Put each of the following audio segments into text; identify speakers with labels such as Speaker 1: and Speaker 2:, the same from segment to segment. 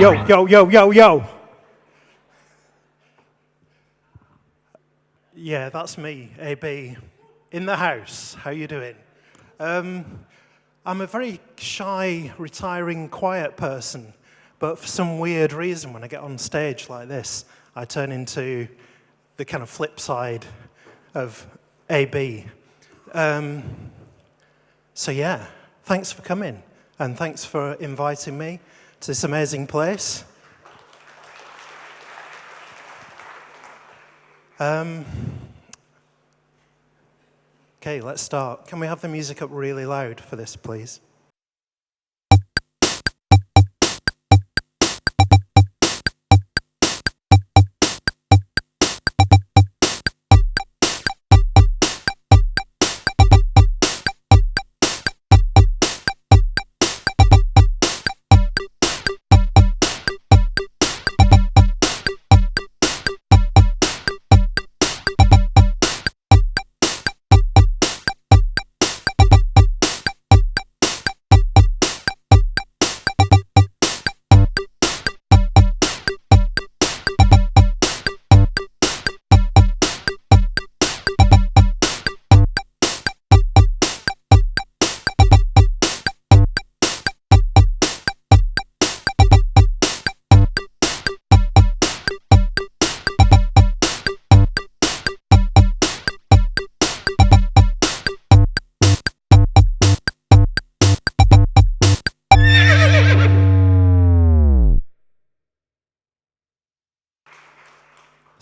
Speaker 1: Yo, yo, yo, yo, yo. Yeah, that's me, AB, in the house. How you doing? I'm a very shy, retiring, quiet person, but for some weird reason, when I get on stage like this, I turn into the kind of flip side of AB. So yeah, thanks for coming, and thanks for inviting me to this amazing place. Okay, let's start. Can we have the music up really loud for this, please?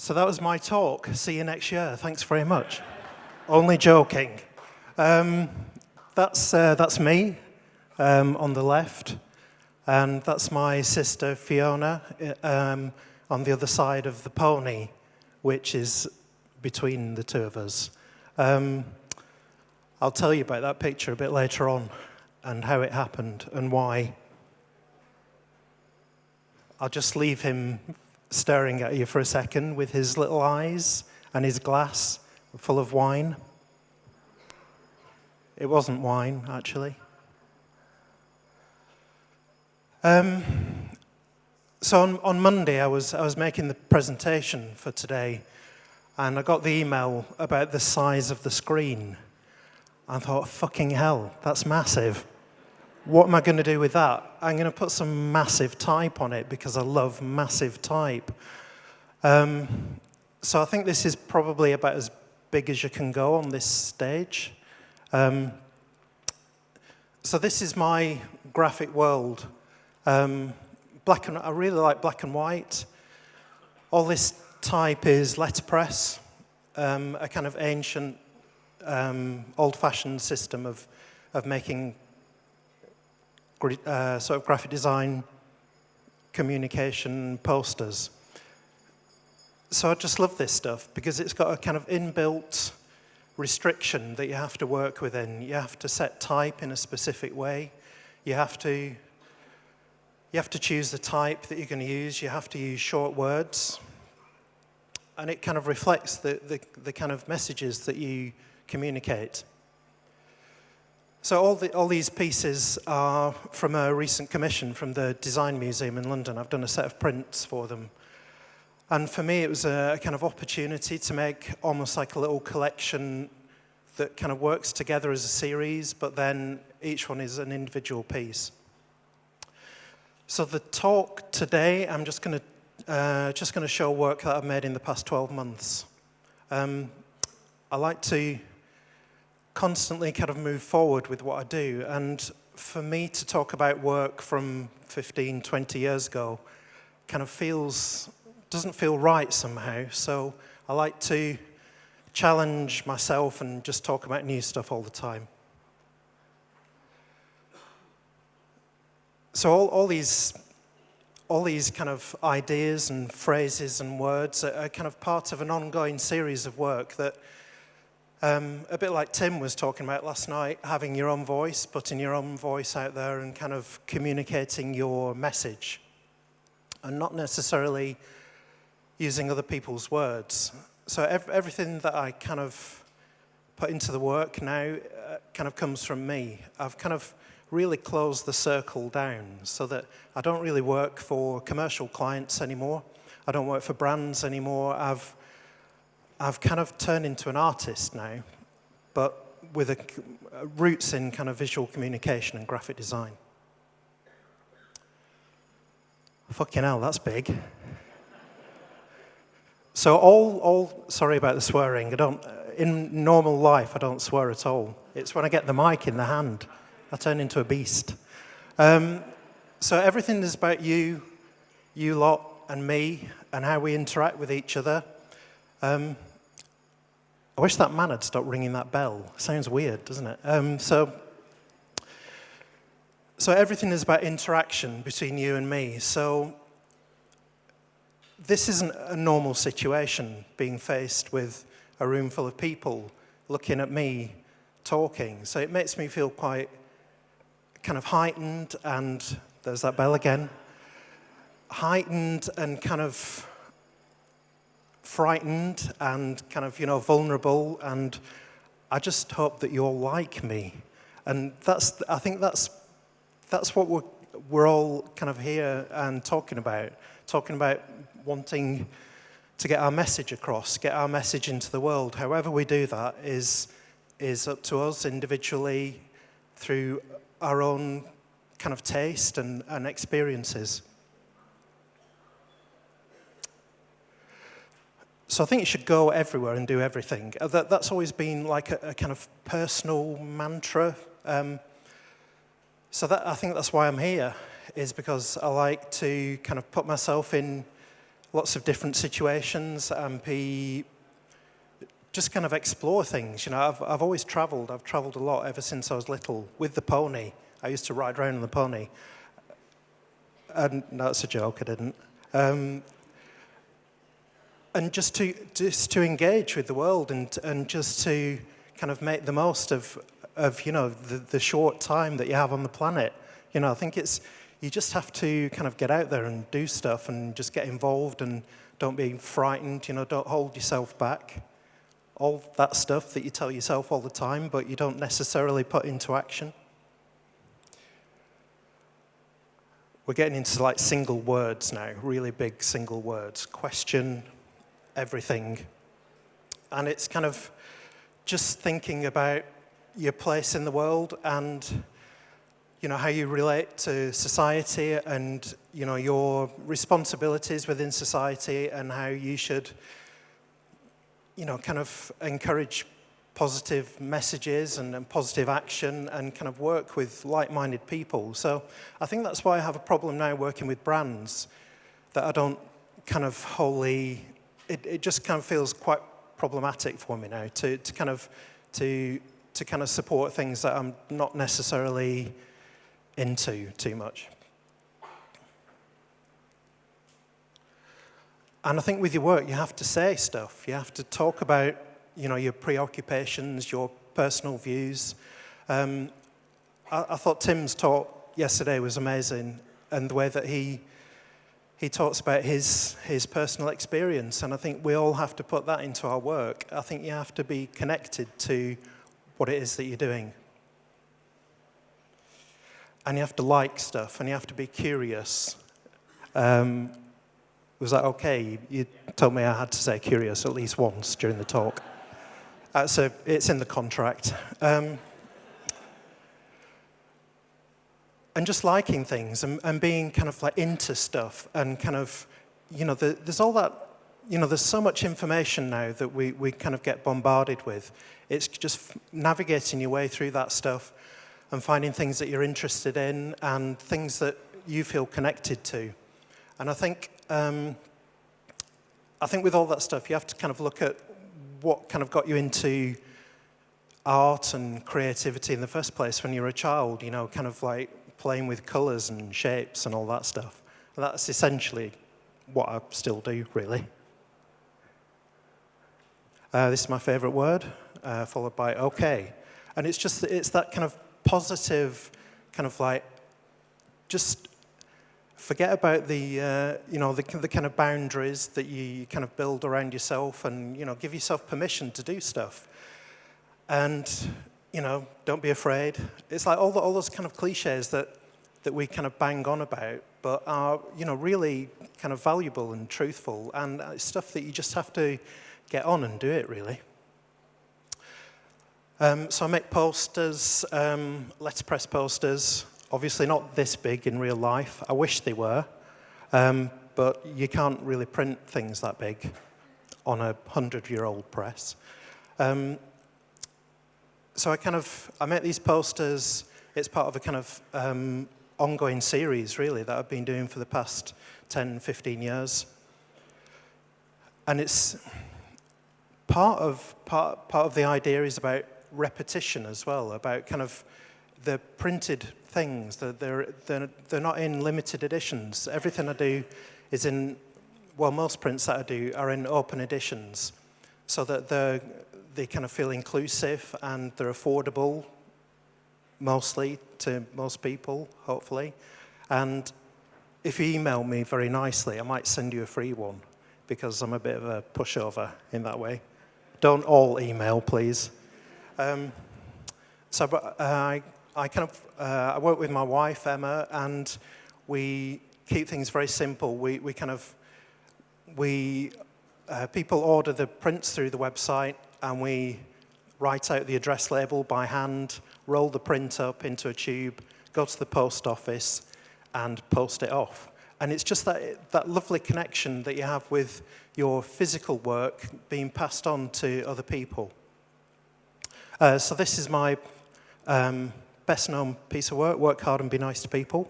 Speaker 1: So that was my talk. See you next year. Thanks very much. Only joking. That's me on the left, and that's my sister Fiona on the other side of the pony, which is between the two of us. I'll tell you about that picture a bit later on and how it happened and why. I'll just leave him staring at you for a second with his little eyes and his glass full of wine. It wasn't wine, actually. So on Monday, I was making the presentation for today, and I got the email about the size of the screen. I thought, fucking hell, that's massive. What am I going to do with that? I'm going to put some massive type on it because I love massive type. So I think this is probably about as big as you can go on this stage. So this is my graphic world. I really like black and white. All this type is letterpress, a kind of ancient, old-fashioned system of making sort of graphic design, communication, posters. So I just love this stuff because it's got a kind of inbuilt restriction that you have to work within. You have to set type in a specific way. You have to choose the type that you're going to use. You have to use short words. And it kind of reflects the kind of messages that you communicate. So all these pieces are from a recent commission from the Design Museum in London. I've done a set of prints for them. And for me, it was a kind of opportunity to make almost like a little collection that kind of works together as a series, but then each one is an individual piece. So the talk today, I'm just going to show work that I've made in the past 12 months. I like to constantly kind of move forward with what I do. And for me to talk about work from 15, 20 years ago kind of doesn't feel right somehow. So I like to challenge myself and just talk about new stuff all the time. So all these kind of ideas and phrases and words are kind of part of an ongoing series of work that a bit like Tim was talking about last night, having your own voice, putting your own voice out there and kind of communicating your message and not necessarily using other people's words. So everything that I kind of put into the work now kind of comes from me. I've kind of really closed the circle down so that I don't really work for commercial clients anymore. I don't work for brands anymore. I've kind of turned into an artist now, but with roots in kind of visual communication and graphic design. Fucking hell, that's big. So sorry about the swearing. In normal life, I don't swear at all. It's when I get the mic in the hand, I turn into a beast. So everything is about you lot, and me, and how we interact with each other. I wish that man had stopped ringing that bell. Sounds weird, doesn't it? So everything is about interaction between you and me. So this isn't a normal situation, being faced with a room full of people looking at me talking. So it makes me feel quite kind of heightened, and there's that bell again. Heightened and kind of frightened and kind of, vulnerable, and I just hope that you all like me. And I think that's what we're all kind of here and talking about wanting to get our message across, get our message into the world. However we do that is up to us individually through our own kind of taste and experiences. So I think you should go everywhere and do everything. That's always been like a kind of personal mantra. I think that's why I'm here, is because I like to kind of put myself in lots of different situations and just kind of explore things. I've always travelled. I've travelled a lot ever since I was little with the pony. I used to ride around on the pony. And no, that's a joke, I didn't. And just to engage with the world and just to kind of make the most of the short time that you have on the planet. I think you just have to kind of get out there and do stuff and just get involved and don't be frightened, don't hold yourself back. All that stuff that you tell yourself all the time, but you don't necessarily put into action. We're getting into like single words now, really big single words. Question, everything. And it's kind of just thinking about your place in the world and how you relate to society and your responsibilities within society and how you should kind of encourage positive messages and positive action and kind of work with like-minded people. So I think that's why I have a problem now working with brands, that I don't kind of wholly, it just kind of feels quite problematic for me now to kind of support things that I'm not necessarily into too much. And I think with your work, you have to say stuff. You have to talk about, your preoccupations, your personal views. I thought Tim's talk yesterday was amazing, and the way that he talks about his personal experience. And I think we all have to put that into our work. I think you have to be connected to what it is that you're doing. And you have to like stuff, and you have to be curious. Was that okay? You told me I had to say curious at least once during the talk. So it's in the contract. And just liking things and being kind of like into stuff and kind of, there's all that, there's so much information now that we kind of get bombarded with. It's just navigating your way through that stuff and finding things that you're interested in and things that you feel connected to. And I think with all that stuff, you have to kind of look at what kind of got you into art and creativity in the first place when you were a child, kind of like playing with colours and shapes and all that stuff. And that's essentially what I still do, really. This is my favourite word, followed by okay. And it's that kind of positive, kind of like, just forget about the kind of boundaries that you kind of build around yourself and, give yourself permission to do stuff. And you know, don't be afraid. It's like all those kind of cliches that we kind of bang on about, but are, you know, really kind of valuable and truthful, and it's stuff that you just have to get on and do it, really. So I make posters, letterpress posters, obviously not this big in real life. I wish they were, but you can't really print things that big on a 100-year-old press. So I make these posters. It's part of a kind of ongoing series, really, that I've been doing for the past 10, 15 years. And it's part of the idea is about repetition as well, about kind of the printed things. They're not in limited editions. Everything I do is in, well, most prints that I do are in open editions, so that they kind of feel inclusive and they're affordable, mostly to most people, hopefully. And if you email me very nicely, I might send you a free one, because I'm a bit of a pushover in that way. Don't all email, please. I work with my wife, Emma, and we keep things very simple. People order the prints through the website, and we write out the address label by hand, roll the print up into a tube, go to the post office, and post it off. And it's just that lovely connection that you have with your physical work being passed on to other people. So this is my best-known piece of work, Work Hard and Be Nice to People.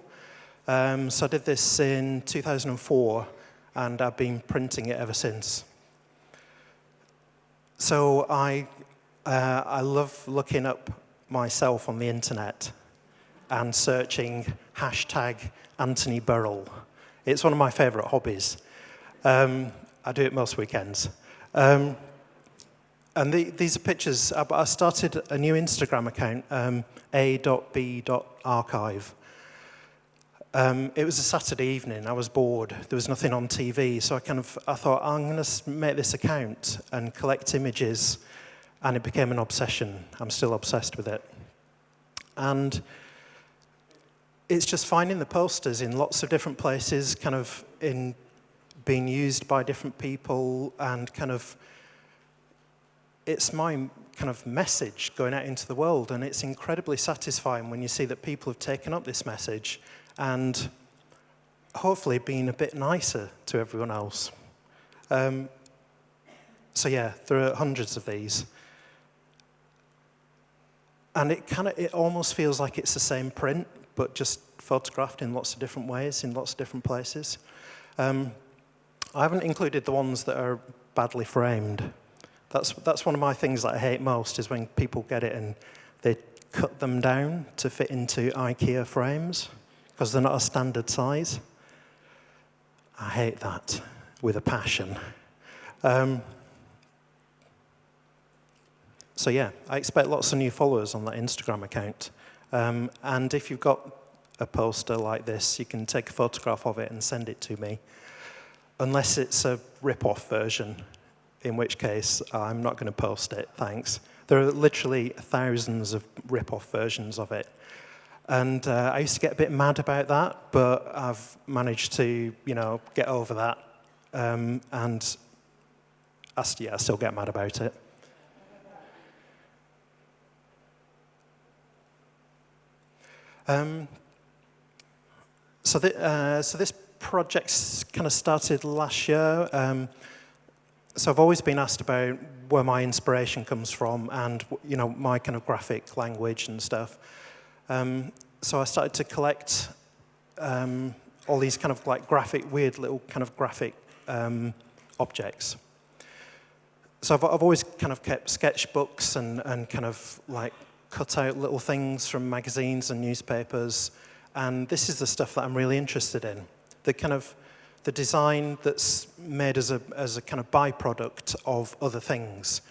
Speaker 1: So I did this in 2004, and I've been printing it ever since. So I love looking up myself on the internet and searching hashtag Anthony Burrill. It's one of my favourite hobbies. I do it most weekends. And these are pictures. I started a new Instagram account, a.b.archive. It was a Saturday evening. I was bored. There was nothing on TV, so I thought, I'm going to make this account and collect images, and it became an obsession. I'm still obsessed with it. And it's just finding the posters in lots of different places, kind of in being used by different people, and kind of it's my kind of message going out into the world, and it's incredibly satisfying when you see that people have taken up this message and hopefully been a bit nicer to everyone else. So yeah, there are hundreds of these. And it almost feels like it's the same print, but just photographed in lots of different ways, in lots of different places. I haven't included the ones that are badly framed. That's one of my things that I hate most, is when people get it and they cut them down to fit into IKEA frames, because they're not a standard size. I hate that with a passion. So yeah, I expect lots of new followers on that Instagram account. And if you've got a poster like this, you can take a photograph of it and send it to me, unless it's a rip-off version, in which case I'm not going to post it, thanks. There are literally thousands of rip-off versions of it. And I used to get a bit mad about that, but I've managed to, get over that. And I still get mad about it. So this project's kind of started last year. So I've always been asked about where my inspiration comes from, and my kind of graphic language and stuff. So I started to collect all these kind of like weird little kind of graphic objects. So I've always kind of kept sketchbooks and kind of like cut out little things from magazines and newspapers, and this is the stuff that I'm really interested in. The design that's made as a kind of byproduct of other things.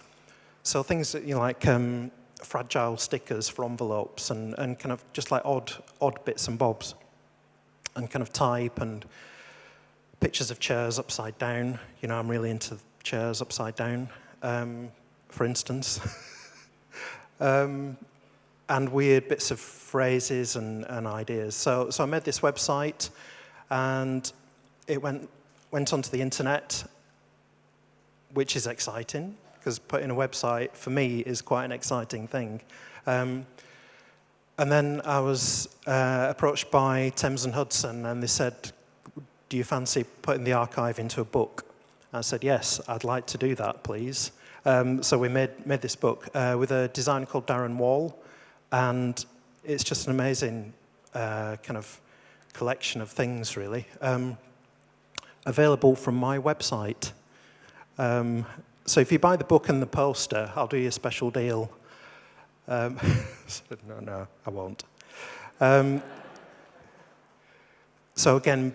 Speaker 1: So things that like fragile stickers for envelopes and kind of just like odd bits and bobs, and kind of type and pictures of chairs upside down. I'm really into chairs upside down, for instance. and weird bits of phrases and ideas. So I made this website, and it went onto the internet, which is exciting, because putting a website, for me, is quite an exciting thing. And then I was approached by Thames and Hudson, and they said, do you fancy putting the archive into a book? I said, yes, I'd like to do that, please. So we made this book with a designer called Darren Wall, and it's just an amazing kind of collection of things, really. Available from my website. So if you buy the book and the poster, I'll do you a special deal. No, I won't. So again,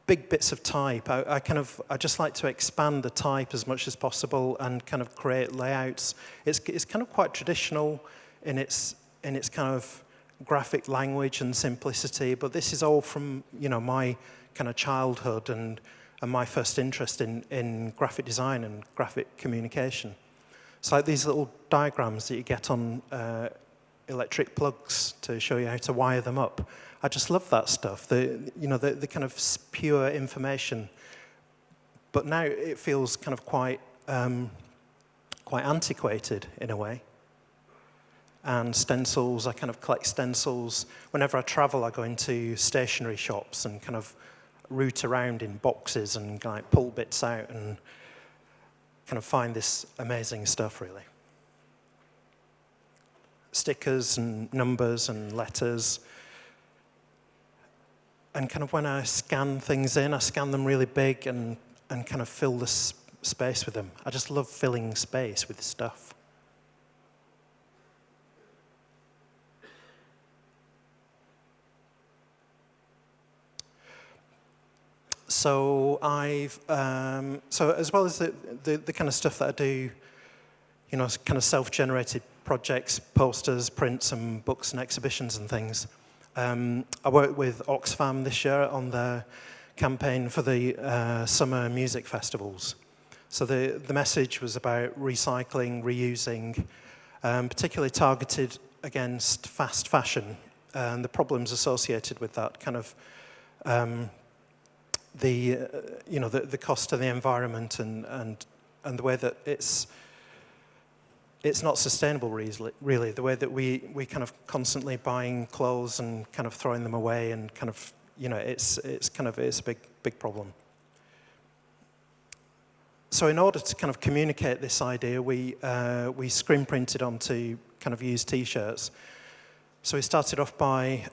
Speaker 1: big bits of type. I just like to expand the type as much as possible and kind of create layouts. It's kind of quite traditional in its kind of graphic language and simplicity, but this is all from my kind of childhood and my first interest in graphic design and graphic communication. It's like these little diagrams that you get on electric plugs to show you how to wire them up. I just love that stuff, the kind of pure information. But now it feels kind of quite antiquated in a way. And stencils, I kind of collect stencils. Whenever I travel, I go into stationery shops and kind of root around in boxes and like pull bits out and kind of find this amazing stuff, really. Stickers and numbers and letters. And kind of when I scan things in, I scan them really big and kind of fill the space with them. I just love filling space with stuff. So so as well as the kind of stuff that I do, kind of self-generated projects, posters, prints, and books and exhibitions and things. I worked with Oxfam this year on the campaign for the summer music festivals. So the message was about recycling, reusing, particularly targeted against fast fashion and the problems associated with that, kind of the cost to the environment and the way that it's not sustainable, really. The way that we kind of constantly buying clothes and kind of throwing them away and kind of it's a big problem. So in order to kind of communicate this idea, we screen printed onto kind of used T-shirts. So we started off by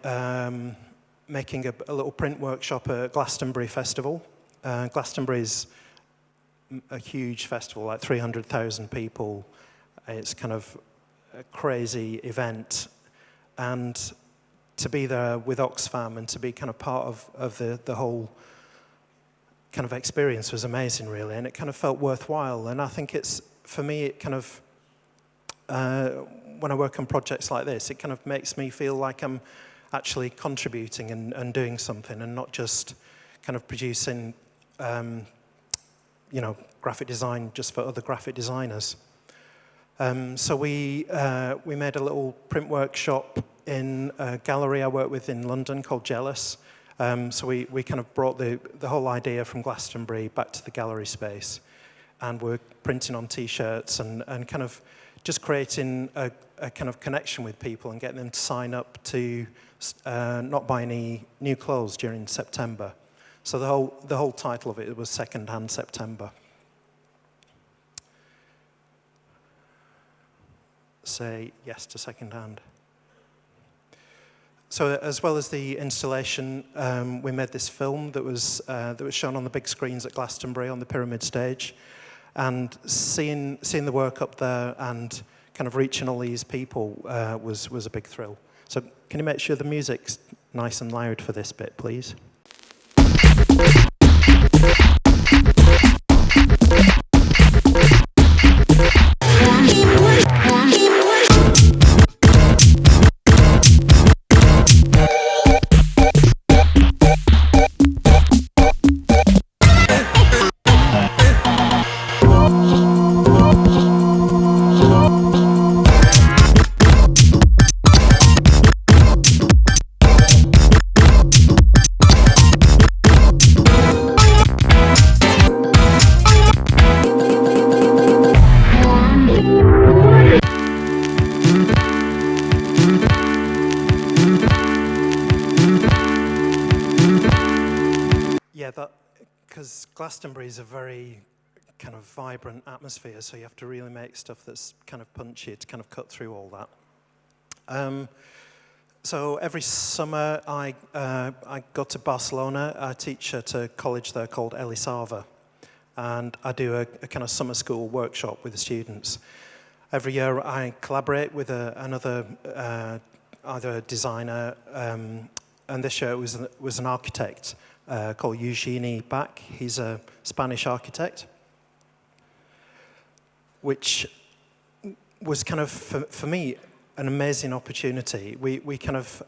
Speaker 1: making a little print workshop at Glastonbury Festival. Glastonbury is a huge festival, like 300,000 people. It's kind of a crazy event. And to be there with Oxfam and to be kind of part of the whole kind of experience was amazing, really. And it kind of felt worthwhile. And I think for me, it kind of, when I work on projects like this, it kind of makes me feel like I'm actually contributing and doing something and not just kind of producing, graphic design just for other graphic designers. So we made a little print workshop in a gallery I work with in London called Jealous. So we kind of brought the whole idea from Glastonbury back to the gallery space, and we're printing on T-shirts and kind of just creating a kind of connection with people and getting them to sign up to not buy any new clothes during September. So the whole title of it was Second-Hand September. Say yes to second-hand. So as well as the installation, we made this film that was shown on the big screens at Glastonbury on the Pyramid stage, and seeing the work up there and kind of reaching all these people was a big thrill. So can you make sure the music's nice and loud for this bit, please? that, because Glastonbury is a very kind of vibrant atmosphere, so you have to really make stuff that's kind of punchy to kind of cut through all that. So every summer I go to Barcelona. I teach at a college there called Elisava, and I do a kind of summer school workshop with the students. Every year I collaborate with another either a designer, and this year it was an architect called Eugeni Bach. He's a Spanish architect, which was kind of, for me, an amazing opportunity. We kind of,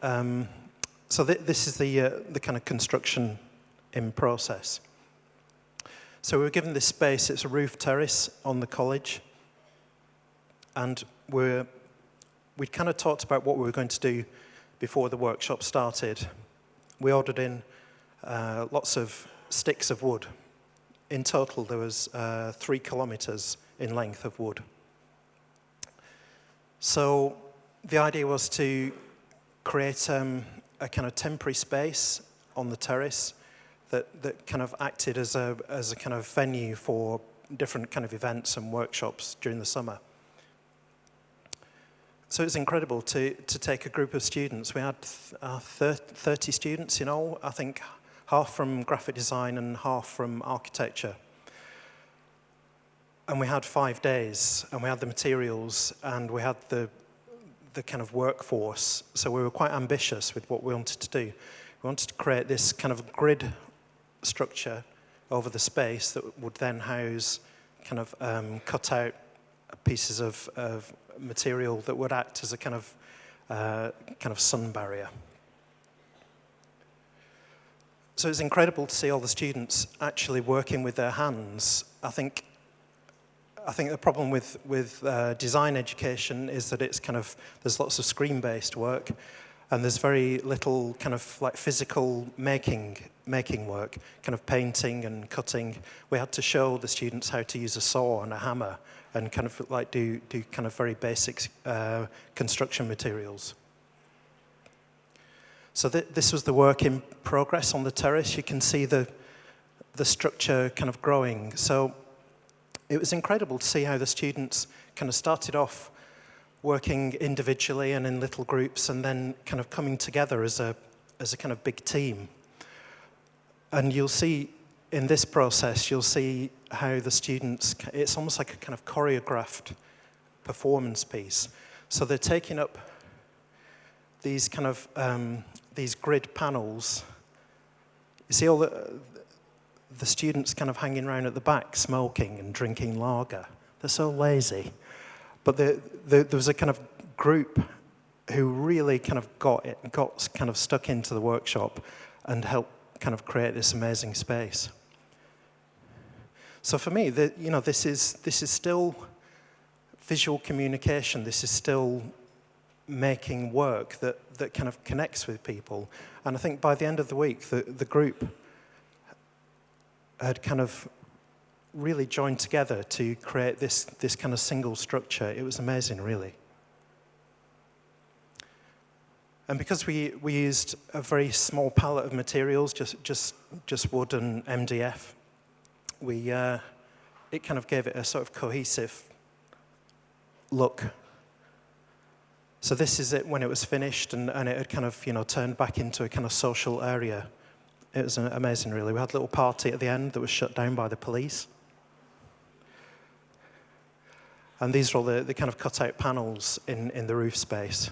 Speaker 1: so this is the kind of construction in process. So we were given this space. It's a roof terrace on the college, and we'd kind of talked about what we were going to do before the workshop started. We ordered in lots of sticks of wood. In total, there was 3 kilometers in length of wood. So the idea was to create a kind of temporary space on the terrace that kind of acted as a kind of venue for different kind of events and workshops during the summer. So it was incredible to take a group of students. We had 30 students in all, I think half from graphic design and half from architecture. And we had 5 days, and we had the materials, and we had the kind of workforce. So we were quite ambitious with what we wanted to do. We wanted to create this kind of grid structure over the space that would then house kind of cut out pieces of material that would act as a kind of sun barrier. So it's incredible to see all the students actually working with their hands. I think the problem with design education is that it's kind of, there's lots of screen-based work, and there's very little kind of like physical making work, kind of painting and cutting. We had to show the students how to use a saw and a hammer and kind of like do kind of very basic construction materials. So this was the work in progress on the terrace. You can see the structure kind of growing. So it was incredible to see how the students kind of started off working individually and in little groups, and then kind of coming together as a kind of big team. And you'll see in this process, you'll see how the students, it's almost like a kind of choreographed performance piece. So they're taking up these kind of, these grid panels. You see all the students kind of hanging around at the back, smoking and drinking lager. They're so lazy. But there was a kind of group who really kind of got kind of stuck into the workshop and helped kind of create this amazing space. So for me, this is still visual communication. This is still making work that kind of connects with people. And I think by the end of the week, the group had kind of really joined together to create this kind of single structure. It was amazing, really. And because we used a very small palette of materials, just wood and MDF, it kind of gave it a sort of cohesive look. So this is it when it was finished, and it had kind of turned back into a kind of social area. It was amazing, really. We had a little party at the end that was shut down by the police. And these are all the kind of cut-out panels in the roof space.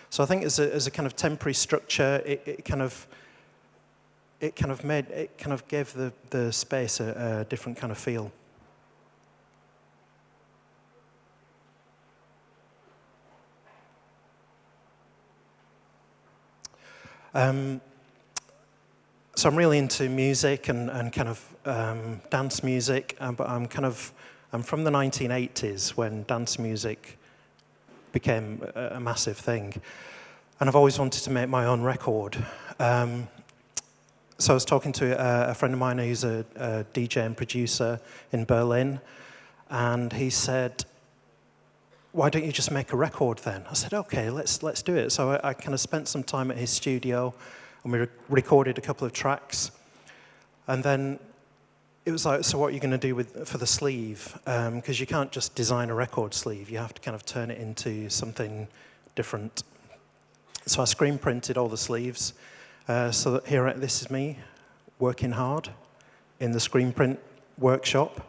Speaker 1: So I think as a kind of temporary structure, it kind of gave the space a different kind of feel. So I'm really into music and kind of dance music, but I'm from the 1980s when dance music became a massive thing, and I've always wanted to make my own record. So I was talking to a friend of mine who's a DJ and producer in Berlin, and he said, "Why don't you just make a record then?" I said, "Okay, let's do it." So I kind of spent some time at his studio, and we recorded a couple of tracks. And then it was like, so what are you going to do for the sleeve? Because you can't just design a record sleeve. You have to kind of turn it into something different. So I screen printed all the sleeves. So that here, this is me working hard in the screen print workshop.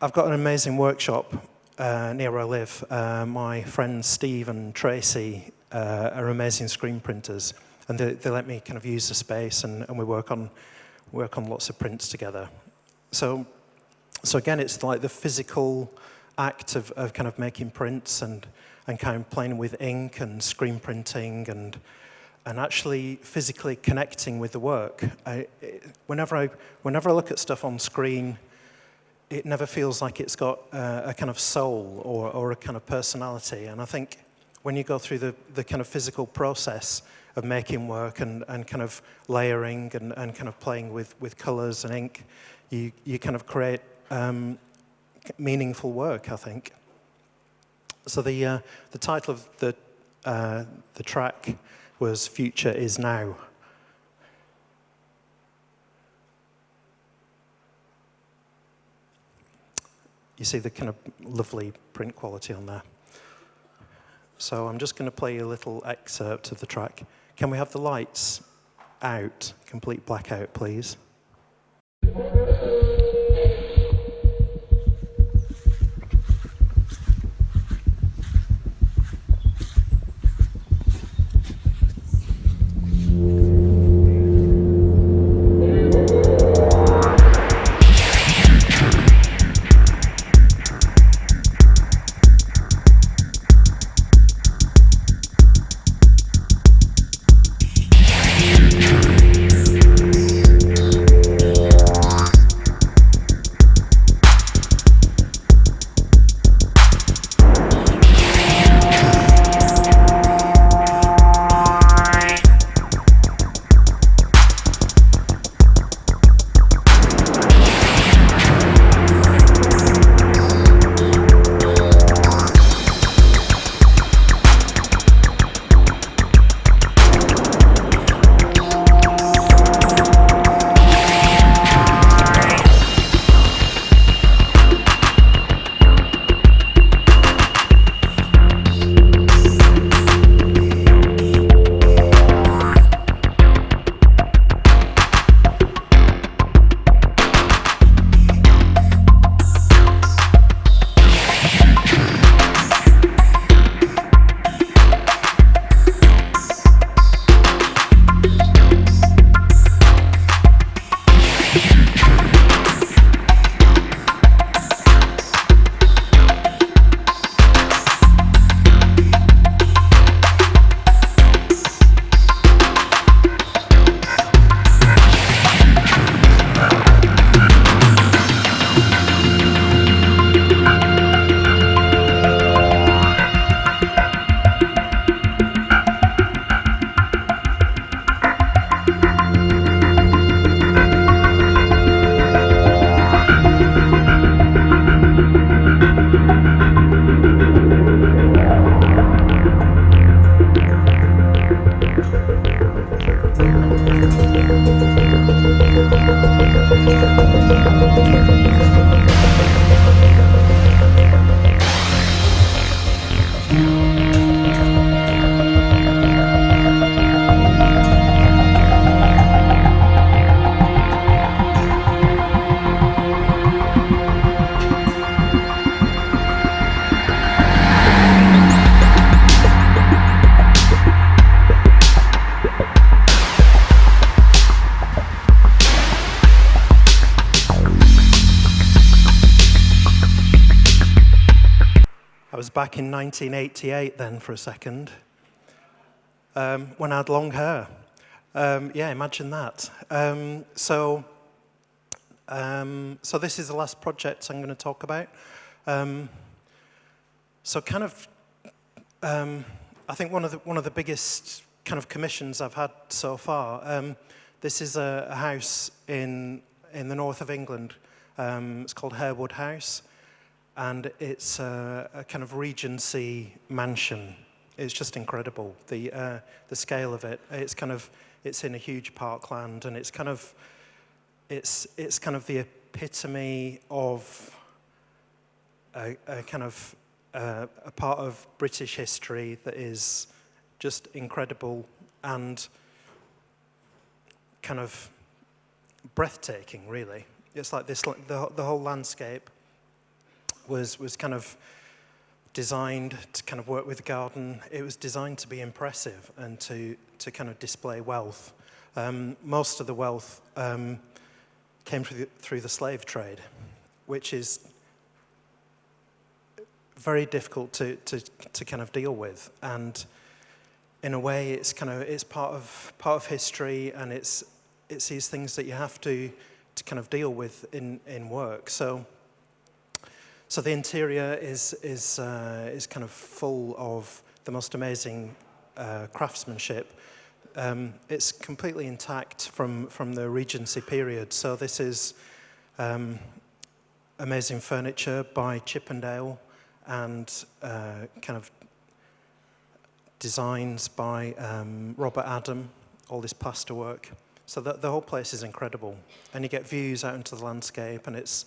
Speaker 1: I've got an amazing workshop near where I live. My friends Steve and Tracy are amazing screen printers, and they let me kind of use the space, and we work on lots of prints together. So again, it's like the physical act of kind of making prints and kind of playing with ink and screen printing and actually physically connecting with the work. Whenever I look at stuff on screen, it never feels like it's got a kind of soul or a kind of personality. And I think when you go through the kind of physical process of making work and kind of layering and kind of playing with colors and ink, you kind of create meaningful work, I think. So the title of the track was Future Is Now. You see the kind of lovely print quality on there. So I'm just going to play you a little excerpt of the track. Can we have the lights out, complete blackout, please? Back in 1988 then for a second, when I had long hair. Yeah, imagine that. So this is the last project I'm going to talk about. So kind of, I think one of the biggest kind of commissions I've had so far. This is a house in the north of England. It's called Harewood House. And it's a kind of Regency mansion It's just incredible, the scale of it. It's in a huge parkland, and it's kind of the epitome of a part of British history that is just incredible and kind of breathtaking, really. It's like this, the whole landscape was kind of designed to kind of work with the garden. It was designed to be impressive and to kind of display wealth. Most of the wealth came through the slave trade, which is very difficult to kind of deal with. And in a way, it's part of history, and it's these things that you have to kind of deal with in work. So the interior is kind of full of the most amazing craftsmanship. It's completely intact from the Regency period. So this is amazing furniture by Chippendale, and kind of designs by Robert Adam, all this plasterwork. So the whole place is incredible. And you get views out into the landscape, and it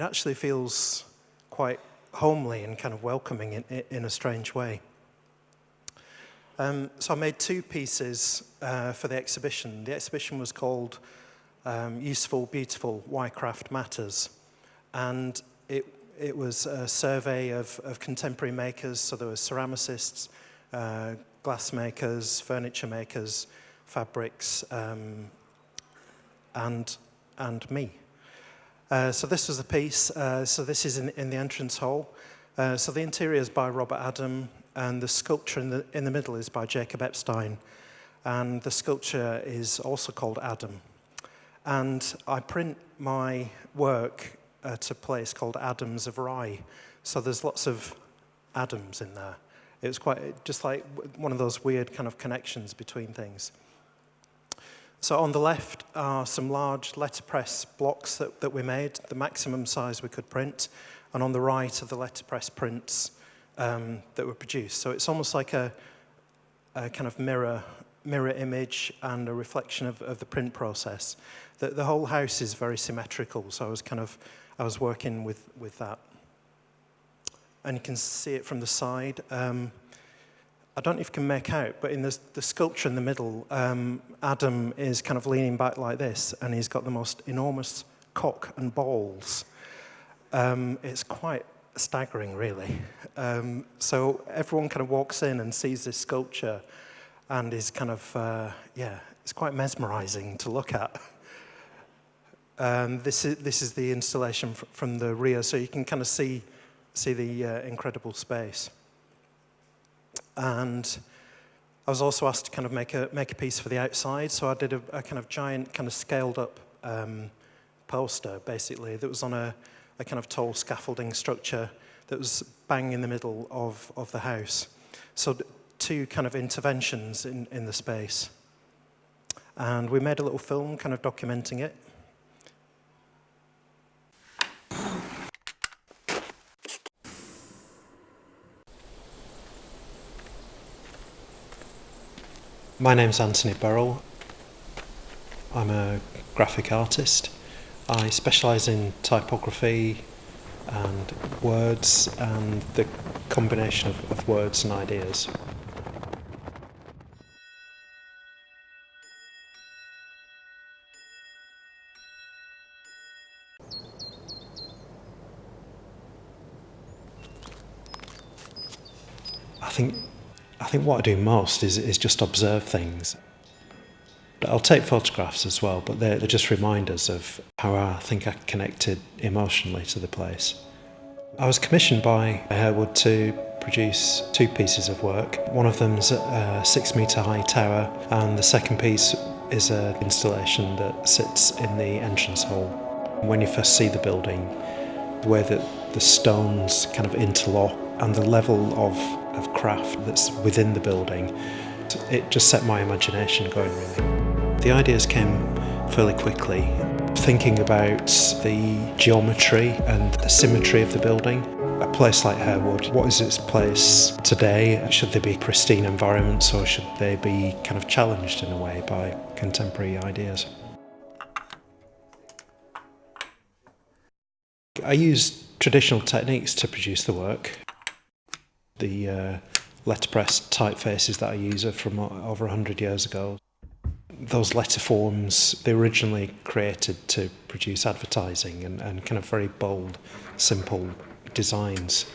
Speaker 1: actually feels quite homely and kind of welcoming in a strange way. So I made 2 pieces for the exhibition. The exhibition was called Useful, Beautiful, Why Craft Matters. And it was a survey of contemporary makers. So there were ceramicists, glass makers, furniture makers, fabrics, and me. So this was the piece. So this is in the entrance hall. So the interior is by Robert Adam, and the sculpture in the middle is by Jacob Epstein. And the sculpture is also called Adam. And I print my work at a place called Adams of Rye. So there's lots of Adams in there. It was quite just like one of those weird kind of connections between things. So on the left are some large letterpress blocks that we made, the maximum size we could print. And on the right are the letterpress prints that were produced. So it's almost like a kind of mirror image and a reflection of the print process. The whole house is very symmetrical, so I was working with that. And you can see it from the side. I don't know if you can make out, but in the sculpture in the middle, Adam is kind of leaning back like this, and he's got the most enormous cock and balls. It's quite staggering, really. So everyone kind of walks in and sees this sculpture, and is kind of, it's quite mesmerizing to look at. This is the installation from the rear, so you can kind of see the incredible space. And I was also asked to kind of make a piece for the outside, so I did a kind of giant, kind of scaled up poster, basically, that was on a kind of tall scaffolding structure that was bang in the middle of the house. So 2 kind of interventions in the space. And we made a little film kind of documenting it. My name's Anthony Burrill. I'm a graphic artist. I specialise in typography and words and the combination of words and ideas. I think what I do most is just observe things. I'll take photographs as well, but they're just reminders of how I think I connected emotionally to the place. I was commissioned by Harewood to produce 2 pieces of work. One of them's a 6-metre high tower, and the second piece is an installation that sits in the entrance hall. When you first see the building, the way that the stones kind of interlock and the level of craft that's within the building, it just set my imagination going, really. The ideas came fairly quickly. Thinking about the geometry and the symmetry of the building, A place like Harewood, what is its place today? Should they be pristine environments, or should they be kind of challenged in a way by contemporary ideas? I use traditional techniques to produce the work. The letterpress typefaces that I use are from over 100 years ago. Those letter forms, they were originally created to produce advertising and kind of very bold, simple designs.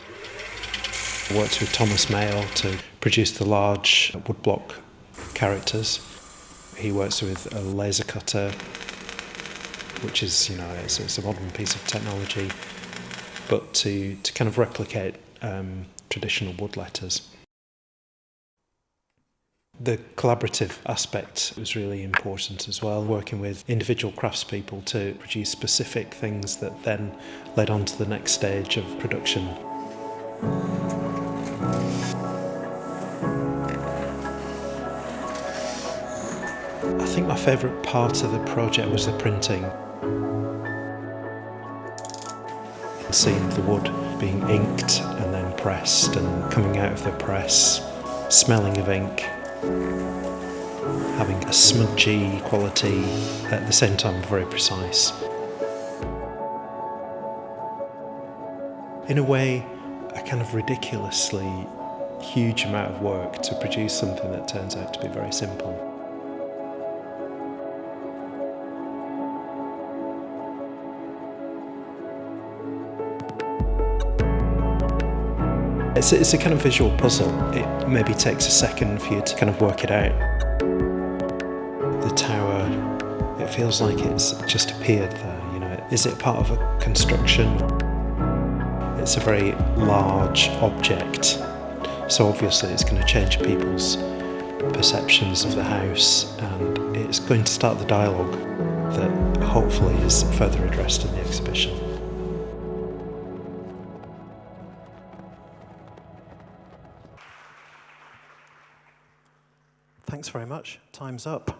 Speaker 1: I worked with Thomas Mayo to produce the large woodblock characters. He works with a laser cutter, which is, it's a modern piece of technology, but to kind of replicate traditional wood letters. The collaborative aspect was really important as well, working with individual craftspeople to produce specific things that then led on to the next stage of production. I think my favourite part of the project was the printing. Seeing the wood being inked and then pressed and coming out of the press, smelling of ink, having a smudgy quality, at the same time very precise. In a way, a kind of ridiculously huge amount of work to produce something that turns out to be very simple. It's a kind of visual puzzle. It maybe takes a second for you to kind of work it out. The tower, it feels like it's just appeared there, Is it part of a construction? It's a very large object, so obviously it's going to change people's perceptions of the house, and it's going to start the dialogue that hopefully is further addressed in the exhibition. Thanks very much. Time's up.